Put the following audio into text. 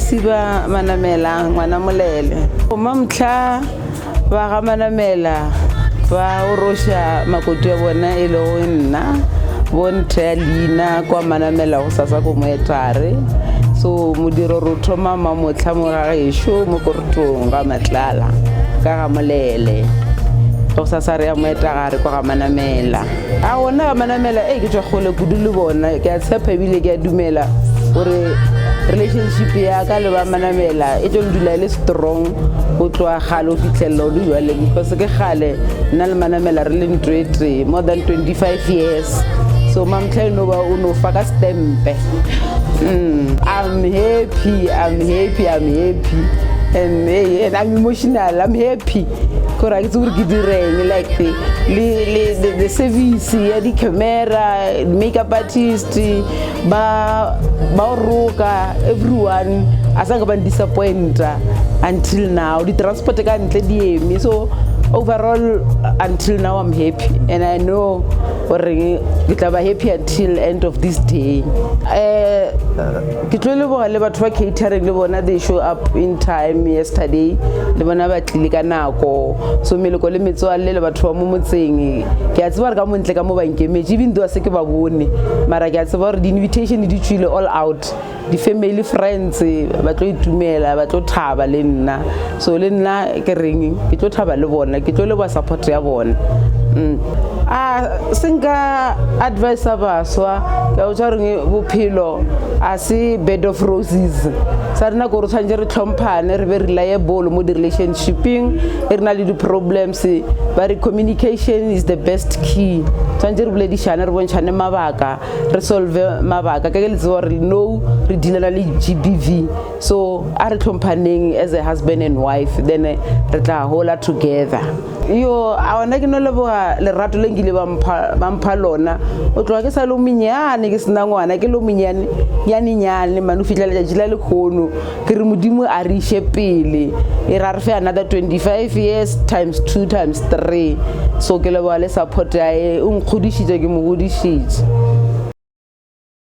Siba Manamela ngwana molele Mamtla ba ga Manamela ba orosha makoto ya bona e le go nna bontle Lina kwa Manamela go sasa go moetare so modiro ro thoma mamotla mo ga gesho mo kortong ga matlala ka ga molele go sasa re ya moetagare kwa ga Manamela a ona ga Manamela ke tswa gole kudulu bona ke a tshepa bile ke a dumela gore relationship ya ka le ba Manamela e tlo dula le strong go tloa galo fitlhello le jwale because ke gale nna le Manamela re le ntwete more than 25 years so mamtlha no ba uno faka stempe I'm happy and I'm emotional. I'm happy correct ke direng like the service ya di camera makeup artist ba roka everyone asanga ba disappoint until now the transport ka ntle di emi so overall until now I'm happy and I know ke tla ba happy until end of this day ke tlole bo le batho ba catering le bona they show up in time yesterday le bona ba tlile ka nako so meleko le metswalle le batho ba mo motseng ke a tseba re ka montle ka mo ba nkemetse even though se ke ba bone mara ke a tseba re di invitation di tswile all out di family friends ba tlo itumela ba tlo thaba le nna so le nna ke reng ke tlo thaba le bona ke tlo le ba support ya bona singa advice abaswa ke o tsareng bophelo a se bed of roses sa rena go re tshwantse re tlhomphane re be reliable mo di relationshiping e rena le di problems but communication is the best key tshwantse re buledishane re bontshane mabaka re solve mabaka ke le tswa re no re dilana le GBV so a re tlhomphaneng as a husband and wife then re tla hola together yo a ona ke no leboga lerato le ngile ba mpha lona o tloa ke sa lo minyane ke sena ngwana ke lo minyane nyane manu fitlela ja jila le khono ke re modimo a re shepele e ra re fe another 25 years times 2 times 3 so ke leboga le support ya e o nkgodishitse ke mo godishitse